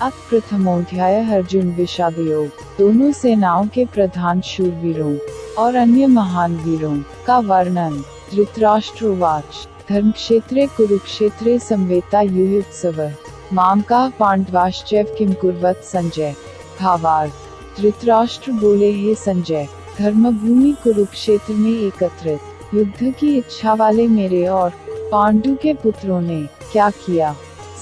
अथ प्रथमोध्याय अर्जुन विषाद योग। दोनों सेनाओं के प्रधान शूरवीरों और अन्य महान वीरों का वर्णन। धृतराष्ट्रोवाच धर्मक्षेत्रे कुरुक्षेत्रे संवेता युयुत्सवः मां काः पांडवाश्चैव किं कुर्वत संजय। भावार्थ। धृतराष्ट्र बोले, हे संजय, धर्मभूमि कुरुक्षेत्र में एकत्रित युद्ध की इच्छा वाले मेरे और पांडु के पुत्रों ने क्या किया।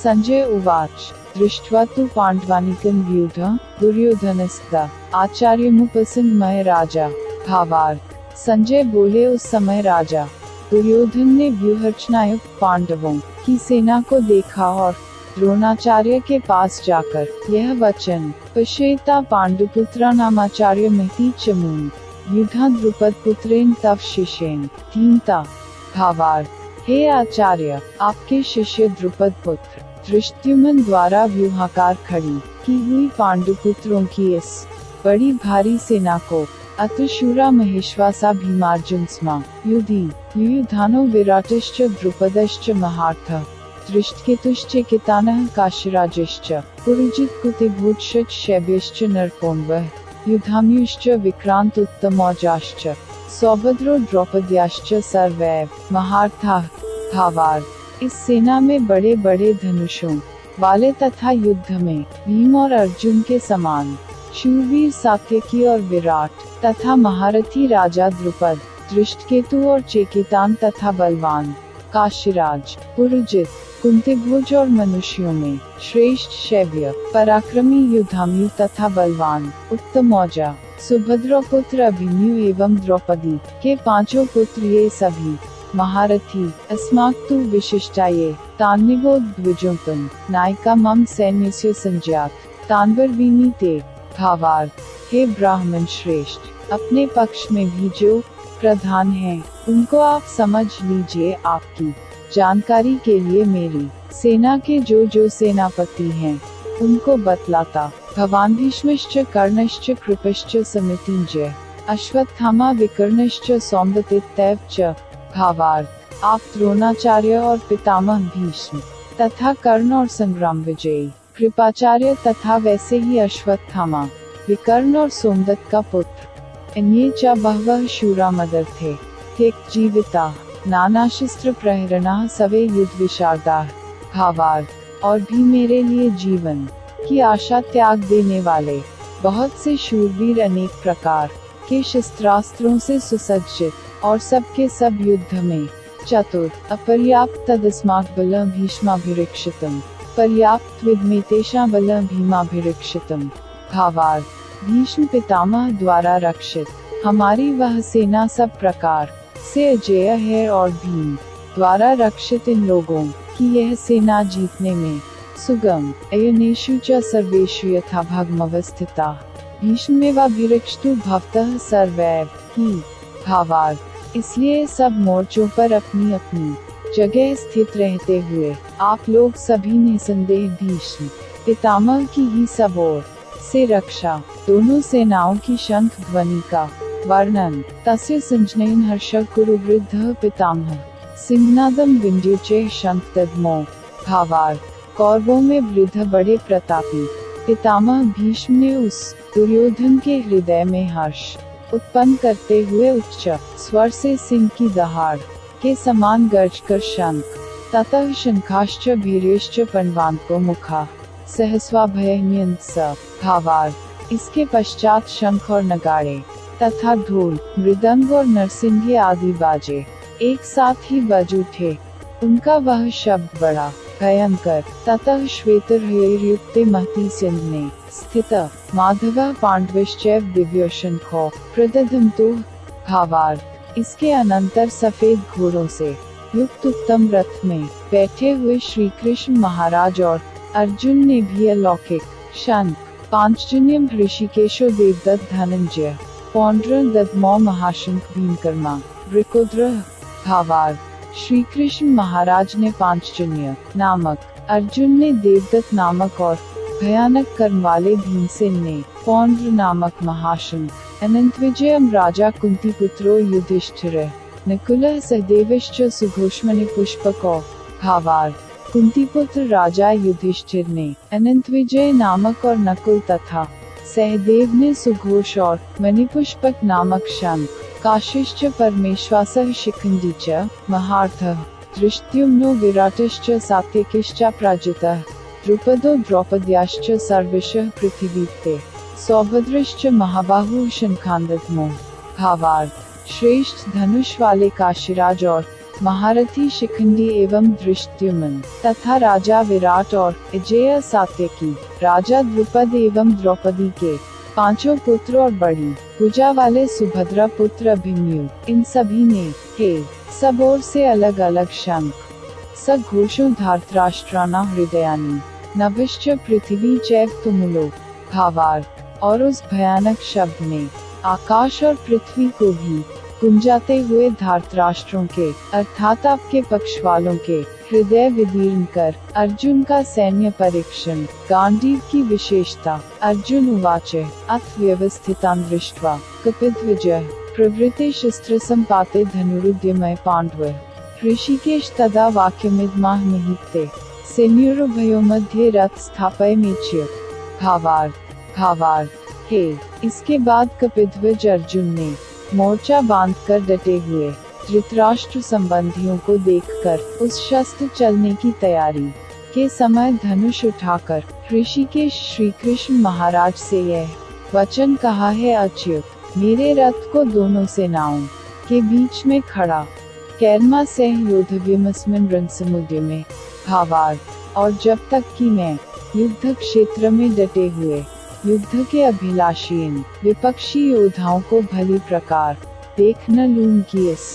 संजय उवाच दृष्ट्वा तु पांडवानीकं व्यूढः दुर्योधनस्तदा आचार्यमुपसंगमय राजा। भावार्थ। संजय बोले, उस समय राजा दुर्योधन ने व्यूहरचनायुक्त पांडवों की सेना को देखा और द्रोणाचार्य के पास जाकर यह वचन पश्येता पांडुपुत्रा नामाचार्य महती चमून युधा द्रुपद पुत्रेण तव शिष्येन धीमता। भावार्थ। हे आचार्य, आपके शिष्य द्रुपद पुत्र धृष्टद्युम्न द्वारा व्यूहाकार खड़ी की हुई पांडुपुत्रों की इस बड़ी भारी सेना को अतशूरा महेश्वासा भीमार्जुन स्मा युधि युयुधानो विराटश्च द्रुपदश्च महार्थः दृष्टकेतुश्च कितानः काशीराजश्च पुरुजित कुतिभूतश्च शैब्यश्च नरपोन्वः युधाम्युश्च विक्रांत उत्तमौजाश्च सौभद्रो द्रौपद्याश्च सर्वैव महार्थाः। भावार्थ। इस सेना में बड़े बड़े धनुषों वाले तथा युद्ध में भीम और अर्जुन के समान शूरवीर सात्यकी और विराट तथा महारथी राजा द्रुपद, दृष्टकेतु और चेकितान तथा बलवान काशीराज, पुरुजित, कुंतीभोज और मनुष्यों में श्रेष्ठ शैव्य, पराक्रमी युधाम्यु तथा बलवान उत्तमौजा, सुभद्रपुत्र अभिमन्यु एवं द्रौपदी के पांचों पुत्र, ये सभी महारथी अस्माकतु विशिष्टाये तान्निवो द्विजोतम नायिका मम सैन्यस्य संज्ञात तान्वर्वीमी ते। भावार्थ। हे ब्राह्मण श्रेष्ठ, अपने पक्ष में भी जो प्रधान हैं उनको आप समझ लीजिए। आपकी जानकारी के लिए मेरी सेना के जो सेनापति हैं उनको बतलाता। भवान भीष्मश्च कर्णश्च कृपश्च समितिंजय अश्वत्थामा विकर्णश्च सौम्बतित्यैव च। भावार्थ। आप द्रोणाचार्य और पितामह भीष्म तथा कर्ण और संग्राम विजयी कृपाचार्य तथा वैसे ही अश्वत्थामा, विकर्ण और सोमदत्त का पुत्र अन्ये च बहवः शूरा मदर्थे त्यक्त जीविता नानाशस्त्र प्रहरणाः सवे युद्ध विशारदाः। भावार्थ। और भी मेरे लिए जीवन की आशा त्याग देने वाले बहुत से शूरवीर अनेक प्रकार के शस्त्रास्त्रों से सुसज्जित और सबके सब युद्ध में चतुर अपर्याप्त तदस्मात् बलं भीष्माभिरक्षितम् पर्याप्त विद्मेतेषां बलं भीमाभिरक्षितम्। भावार्थ। भीष्म पितामह द्वारा रक्षित हमारी वह सेना सब प्रकार से अजेय है और भीम द्वारा रक्षित इन लोगों की यह सेना जीतने में सुगम। अयनेषु च सर्वेषु यथा भागमवस्थिताः भीष्मेवाभिरक्षतु भवतः सर्वैव ही। भावार्थ। इसलिए सब मोर्चों पर अपनी अपनी जगह स्थित रहते हुए आप लोग सभी निसंदेह भीष्म पितामह की ही सब ओर से रक्षा। दोनों सेनाओं की शंख ध्वनि का वर्णन। तस्य संजनयन् हर्षः कुरु वृद्धः पितामह सिंहनादं विंध्युचे शंख दद्मो। भावार्थ। कौरवों में वृद्ध बड़े प्रतापी पितामह भीष्म ने उस दुर्योधन के हृदय में हर्ष उत्पन्न करते हुए उच्च स्वर से सिंह की दहाड़ के समान गर्ज कर शंख ततः शंखाश्च भीर्यश्च पण्वान्को मुखा सहस्वाभयन्यन्त स। भावार्थ। इसके पश्चात शंख और नगाड़े तथा ढोल, मृदंग और नरसिंगे आदि बाजे एक साथ ही बज उठे। उनका वह शब्द बड़ा भयंकर। ततः श्वेतहृयुक्ते महती सिंधने स्थित माधवः पांडवश्चैव दिव्यो शंखो प्रदधन्तु। भावार्थ। इसके अनंतर सफेद घोड़ों से युक्त उत्तम रथ में बैठे हुए श्री कृष्ण महाराज और अर्जुन ने भी अलौकिक शंख पांचजन्यम ऋषिकेशो देवदत्त धनंजय पौंड्र दद्मौ महाशंख भीमकर्मा वृकोद्र। भावार्थ। श्री कृष्ण महाराज ने पांचजन्य नामक, अर्जुन ने देवदत्त नामक और भयानक कर्म वाले भीमसेन ने पौंड्र नामक महाशंख, अनंत विजयम राजा कुंती पुत्रो युधिष्ठिरः नकुलः सहदेवश्च सुघोषमणि पुष्पको। भावार्थ। कुंतीपुत्र राजा युधिष्ठिर ने अनंतविजय नामक और नकुल तथा सहदेव ने सुघोष और मणिपुष्पक नामक शंख, काशिश्च परमेश्वासः शिखंडी च महार्थः धृष्टद्युम्नो विराटश्च सात्यकिश्च प्राजितः द्रुपदो द्रौपद्याश्च सर्विषः पृथिवीते सौभद्रश्च महाबाहुः शंखादध्मो। भावार्थ: श्रेष्ठ धनुष वाले काशीराज और महारथी शिखंडी एवं धृष्टद्युम्न तथा राजा विराट और अजेय सात्यकी, राजा द्रुपद एवं द्रौपदी के पांचों पुत्र और बड़ी भुजा वाले सुभद्रा पुत्र अभिमन्यु, इन सभी ने हे सब ओर से अलग अलग शंख, सघोषों धार्तराष्ट्राणा हृदयानि नभश्च पृथ्वी चैव तुमुलो। भावार्थ: और उस भयानक शब्द ने आकाश और पृथ्वी को भी गुंजाते हुए धार्तराष्ट्रों के अर्थात आपके पक्ष वालों के हृदय विदीर्ण कर अर्जुन का सैन्य परीक्षण। गांडीव की विशेषता। अर्जुन उवाच अथ व्यवस्थितान् दृष्ट्वा कपिध्वजः प्रवृत्ते शस्त्र संपाते धनुरुद्यमय पांडव ऋषिकेश तदा वाक्यमिदमाह निहिते सेनयोरुभयो मध्ये रथ स्थापयमेच्य। भावार्थ: हे, इसके बाद कपिध्वज अर्जुन ने मोर्चा बांधकर डटे हुए धृतराष्ट्र संबंधियों को देखकर उस शस्त्र चलने की तैयारी के समय धनुष उठाकर ऋषिकेश श्री कृष्ण महाराज से यह वचन कहा है, अच्युत, मेरे रथ को दोनों सेनाओं के बीच में खड़ा कैर्मा सह योद्धव्यमस्मिन् रणसमुद्र में। भावार्थ: और जब तक कि मैं युद्ध क्षेत्र में डटे हुए युद्ध के अभिलाषी इन विपक्षी योद्धाओं को भली प्रकार देख न लूं कि इस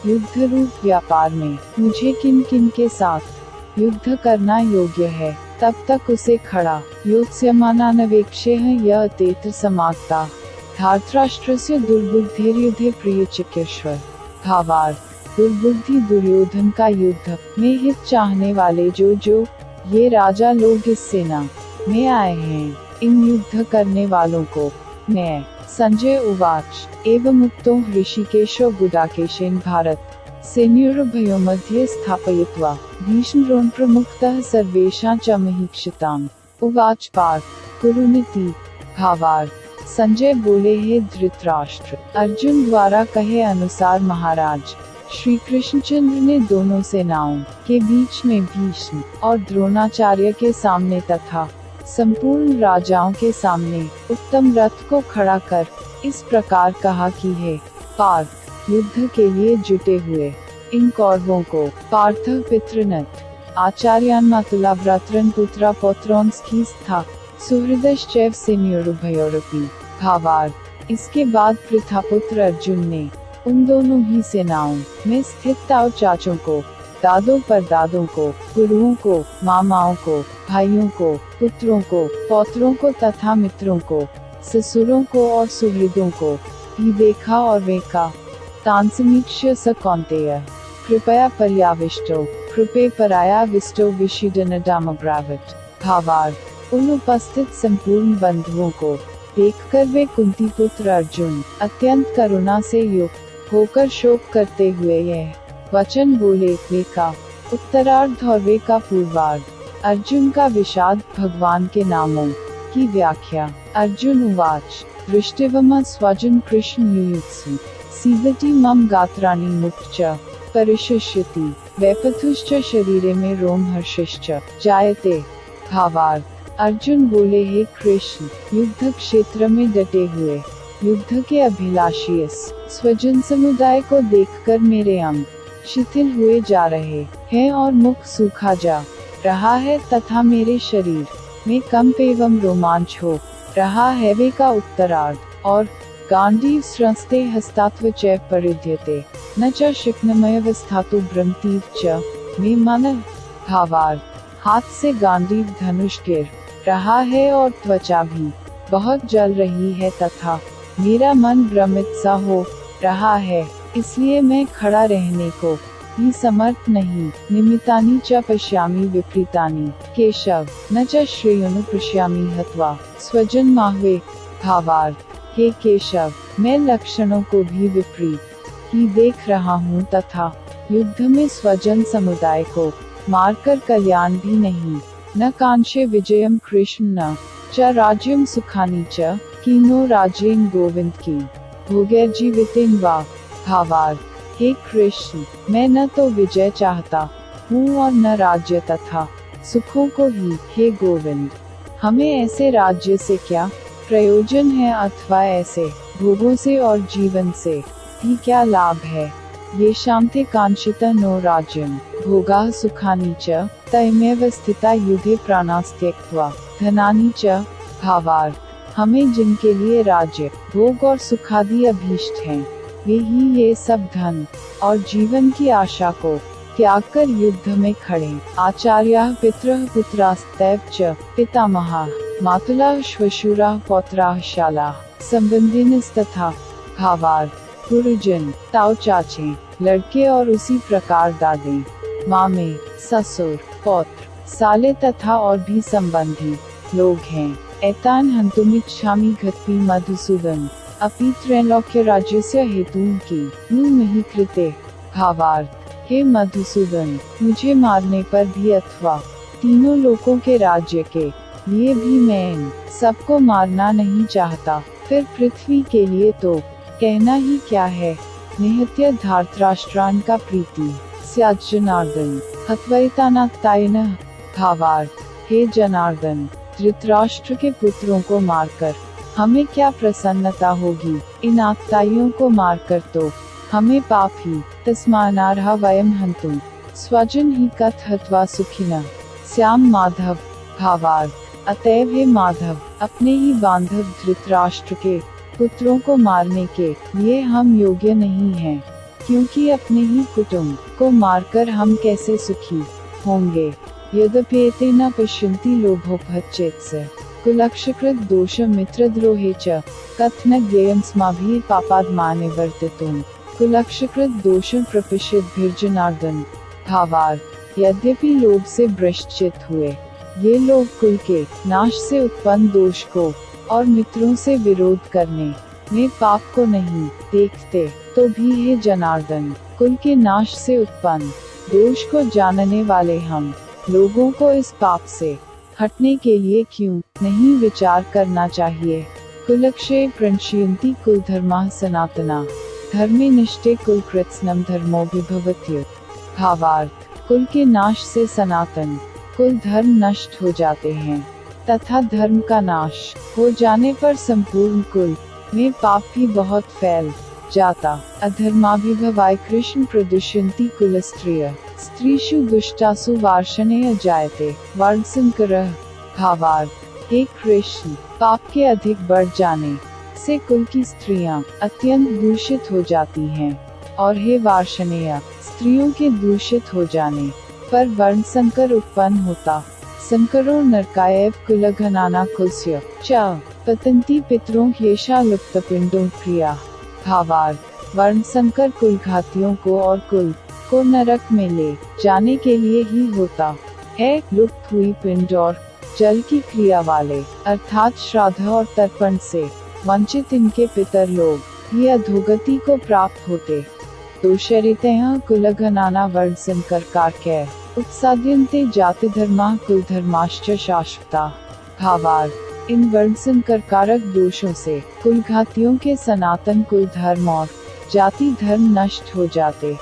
युद्ध रूप व्यापार में मुझे किन किन के साथ युद्ध करना योग्य है, तब तक उसे खड़ा योत्स्यमानानवेक्षेह यह अतेत्र समागता धार्तराष्ट्रस्य दुर्बुद्धिर्युद्धे प्रियचिकीर्षः। भावार्थ: दुर्बुद्धि दुर्योधन का युद्ध में हित चाहने वाले जो ये राजा लोग इस सेना में आए हैं, इन युद्ध करने वालों को मैं। संजय उवाच एवं उक्तो ऋषिकेशो गुडाकेशेन भारत सेनयोरुभयो मध्ये स्थापयित्वा भीष्मद्रोण प्रमुखतः सर्वेषां च महीक्षिताम्। उवाच पार्थ कुरुनिति। भावार्थ: संजय बोले, हे धृतराष्ट्र, अर्जुन द्वारा कहे अनुसार महाराज श्री कृष्णचंद्र ने दोनों सेनाओं के बीच में भीष्म और द्रोणाचार्य के सामने तथा संपूर्ण राजाओं के सामने उत्तम रथ को खड़ा कर इस प्रकार कहा कि हे पार्थ, युद्ध के लिए जुटे हुए इन कौरवों को पार्थ पितृनत आचार्यान् मातुला भ्रातरन् पुत्रा पौत्रोन् स्था सुहृदश्चैव सेनयोरुभयोरपि। भावार्थ: इसके बाद प्रथापुत्र अर्जुन ने उन दोनों ही सेनाओं में स्थित ताऊ चाचों को, दादों परदादों को, गुरुओं को, मामाओं को, भाइयों को, पुत्रों को, पौत्रों को तथा मित्रों को, ससुरों को और सुहृदों को भी देखा और वे का तांसमीक्ष्य स कौन्तेय कृपया पर्याविष्टो कृपे परायाविष्टो विषीदनडामब्रावट। भावार्थ: उन उपस्थित संपूर्ण बंधुओं को देखकर वे कुंती पुत्र अर्जुन अत्यंत करुणा से युक्त होकर शोक करते हुए यह वचन बोले, वे का उत्तरार्ध और वे का पूर्वार्ध। अर्जुन का विषाद भगवान के नामों की व्याख्या। अर्जुन उवाच दृष्टिवम स्वजन कृष्ण युयुत्सु सीदति मम गात्राणि मुक्च परिशिष्यति वैपथुश्च शरीरे में रोमहर्षश्च जायते। भावार्थ: अर्जुन बोले, हे कृष्ण, युद्ध क्षेत्र में डटे हुए युद्ध के अभिलाषी इस स्वजन समुदाय को देखकर मेरे अंग शिथिल हुए जा रहे हैं और मुख सूखा जा रहा है तथा मेरे शरीर में कंप एवं रोमांच हो रहा है। वे का उत्तरार्ध और गांडीव स्रंस्ते हस्तात्व चैव परिध्यते न च शिक्नमयवस्थातु भ्रमतीव च मे मनः। भावार्थ: हाथ से गांडीव धनुष गिर रहा है और त्वचा भी बहुत जल रही है तथा मेरा मन भ्रमित सा हो रहा है, इसलिए मैं खड़ा रहने को भी समर्थ नहीं। निमितानि च पश्यामि विपरीतानि केशव न च श्रेयोनु पश्यामि हत्वा स्वजन माहवे। भावार्थ: हे केशव, मैं लक्षणों को भी विपरीत ही देख रहा हूँ तथा युद्ध में स्वजन समुदाय को मारकर कल्याण भी नहीं। न कांक्षे विजयम कृष्ण न च राज्यम सुखानि च कीनो राज्येन गोविंद की भोगैर जीवितेन वा। भावार्थ, हे कृष्ण, मैं न तो विजय चाहता हूँ और न राज्य तथा सुखों को ही। हे गोविंद, हमें ऐसे राज्य से क्या प्रयोजन है अथवा ऐसे भोगों से और जीवन से भी क्या लाभ है। ये शांति कांक्षिता नो राज्यम भोगाः सुखानि च तयमेव स्थिता युधे प्राणास्त्यक्त्वा धनानि च। भावार्थ, हमें जिनके लिए राज्य भोग और सुखादि अभीष्ट हैं, वे ही ये सब धन और जीवन की आशा को त्याग कर युद्ध में खड़े। आचार्याः पितरः पुत्रास्तैव च पितामहाः मातुलाः श्वशुराः पौत्राः शालाः संबंधिनस्तथा। भावार्थ, गुरुजन, ताऊ चाचे, लड़के और उसी प्रकार दादे, मामे, ससुर, पौत्र, साले तथा और भी संबंधी लोग हैं। एतान हन्तुमिच्छामि घत्पि मधुसूदन अपि त्रैलोक्य राज्यस्य हेतुं की नु नहीं कृते। भावार्थ, हे मधुसूदन, मुझे मारने पर भी अथवा तीनों लोकों के राज्य के लिए भी मैं इन सबको मारना नहीं चाहता। फिर पृथ्वी के लिए तो कहना ही क्या है। निहत्य धार्तराष्ट्रान् का प्रीति स्यात् जनार्दन हत्वैतानात्तायिनः। भावार्थ, हे जनार्दन, धृतराष्ट्र के पुत्रों को मारकर हमें क्या प्रसन्नता होगी। इन आत्ताइयों को मारकर तो हमें पाप ही। तस्मानार्हा वयम हन्तुं स्वजन ही कथ हत्वा सुखिनः स्याम माधव। भावार्थ, अतएव हे माधव, अपने ही बांधव धृतराष्ट्र के पुत्रों को मारने के लिए हम योग्य नहीं हैं, क्योंकि अपने ही कुटुंब को मारकर हम कैसे सुखी होंगे। यद्यपि न पश्यन्ति लोभोपहच्चेत्स्य कुलक्षकृत दोष मित्रद्रोहे च कथन ज्ञेयं स्माभिः पापादमाने वर्तितुं कुलक्षकृत दोष प्रपिष्यद्भिर्जनार्दन। भावार्थ, यद्यपि लोभ से भ्रष्टचित हुए ये लोग कुल के नाश से उत्पन्न दोष को और मित्रों से विरोध करने में पाप को नहीं देखते, तो भी हे जनार्दन, कुल के नाश से उत्पन्न दोष को जानने वाले हम लोगों को इस पाप से हटने के लिए क्यों नहीं विचार करना चाहिए। कुलक्षये प्रणश्यन्ति कुलधर्माः सनातना धर्मे निष्ठे कुलकृत्स्नं धर्मोऽभिभवत्युत। भावार्थ, कुल के नाश से सनातन कुल धर्म नष्ट हो जाते हैं तथा धर्म का नाश हो जाने पर संपूर्ण कुल में पाप भी बहुत फैल जाता। अधर्माभिभवाय कृष्ण प्रदुष्यन्ति कुलस्त्रियः स्त्रीषु दुष्टासु वार्ष्णेय जायते वर्णसंकरः। भावार्थ, हे कृष्ण, पाप के अधिक बढ़ जाने से कुल की स्त्रियां अत्यंत दूषित हो जाती हैं, और हे वार्ष्णेय, स्त्रियों के दूषित हो जाने पर वर्ण संकर उत्पन्न होता। संकरो नरकायैव कुलघनाना कुलस्य च पतन्ति पितरों ह्येषा लुप्तपिंडों क्रिया। भावार्थ, वर्ण संकर कुलघातियों को और कुल को नरक में ले जाने के लिए ही होता है। लुप्त हुई पिंड और जल की क्रिया वाले अर्थात श्राद्ध और तर्पण से वंचित इनके पितर लोग ही अधोगति को प्राप्त होते। दोषरितः कुलघनाना वर्ण संकर कारकैः उत्साद्यन्ते जाति धर्माः कुलधर्माश्च शाश्वता। भावार्थ, इन वर्ण संकर कारक दोषों से कुलघातियों के सनातन कुल धर्म और जाति धर्म नष्ट हो जाते।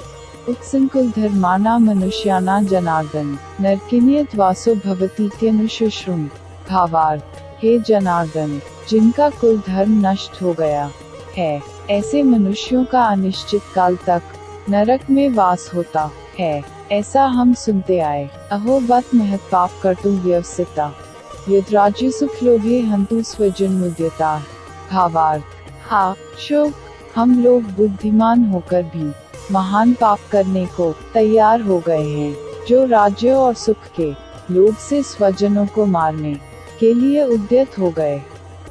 उत्संकुल धर्माना मनुष्याना जनार्दन नरकिन्यत वासो भवतीत्यनुशुश्रुम। भावार्थ, हे जनार्दन, जिनका कुल धर्म नष्ट हो गया है, ऐसे मनुष्यों का अनिश्चित काल तक नरक में वास होता है, ऐसा हम सुनते आए। अहो बत महत् पाप कर्तुं व्यवसिता यद्राज्य सुख लोभे हन्तु स्वजन्मुद्यताः। भावार्थ, हा शोक, हम लोग बुद्धिमान होकर भी महान पाप करने को तैयार हो गए हैं, जो राज्य और सुख के लोभ से स्वजनों को मारने के लिए उद्यत हो गए।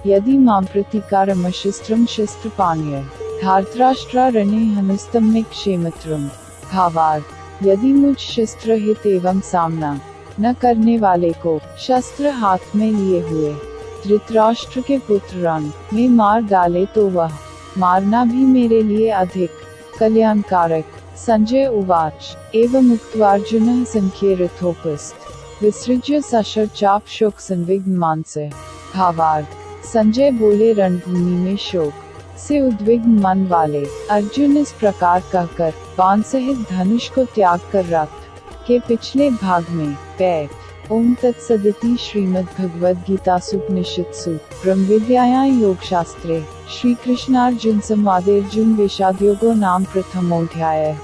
यदि मां प्रतिकारमशस्त्रम शस्त्रपाण्य धार्तराष्ट्रारण्ये हनुस्तम में क्षेमत्रम। भावार्थ, यदि मुझ शस्त्र हित एवं सामना न करने वाले को शस्त्र हाथ में लिए हुए धृतराष्ट्र के पुत्र रण में मार डाले तो वह मारना भी मेरे लिए अधिक कल्याणकारक संजय उवाच एवमुक्त्वार्जुनः संख्ये रथोपस्थ विसृज्य सशर्चाप शोक संविघ्न मानसे। भावार्थ, संजय बोले रणभूमि में शोक से उद्विग्न मन वाले अर्जुन इस प्रकार कहकर बाण सहित धनुष को त्याग कर रथ के पिछले भाग में बैठ। ओम तत्सदिति श्रीमद्भगवद्गीतासु उपनिषत्सु ब्रह्म विद्यायां योगशास्त्रे श्री कृष्णार्जुन संवादे अर्जुन विषादयोगो नाम प्रथमोऽध्यायः।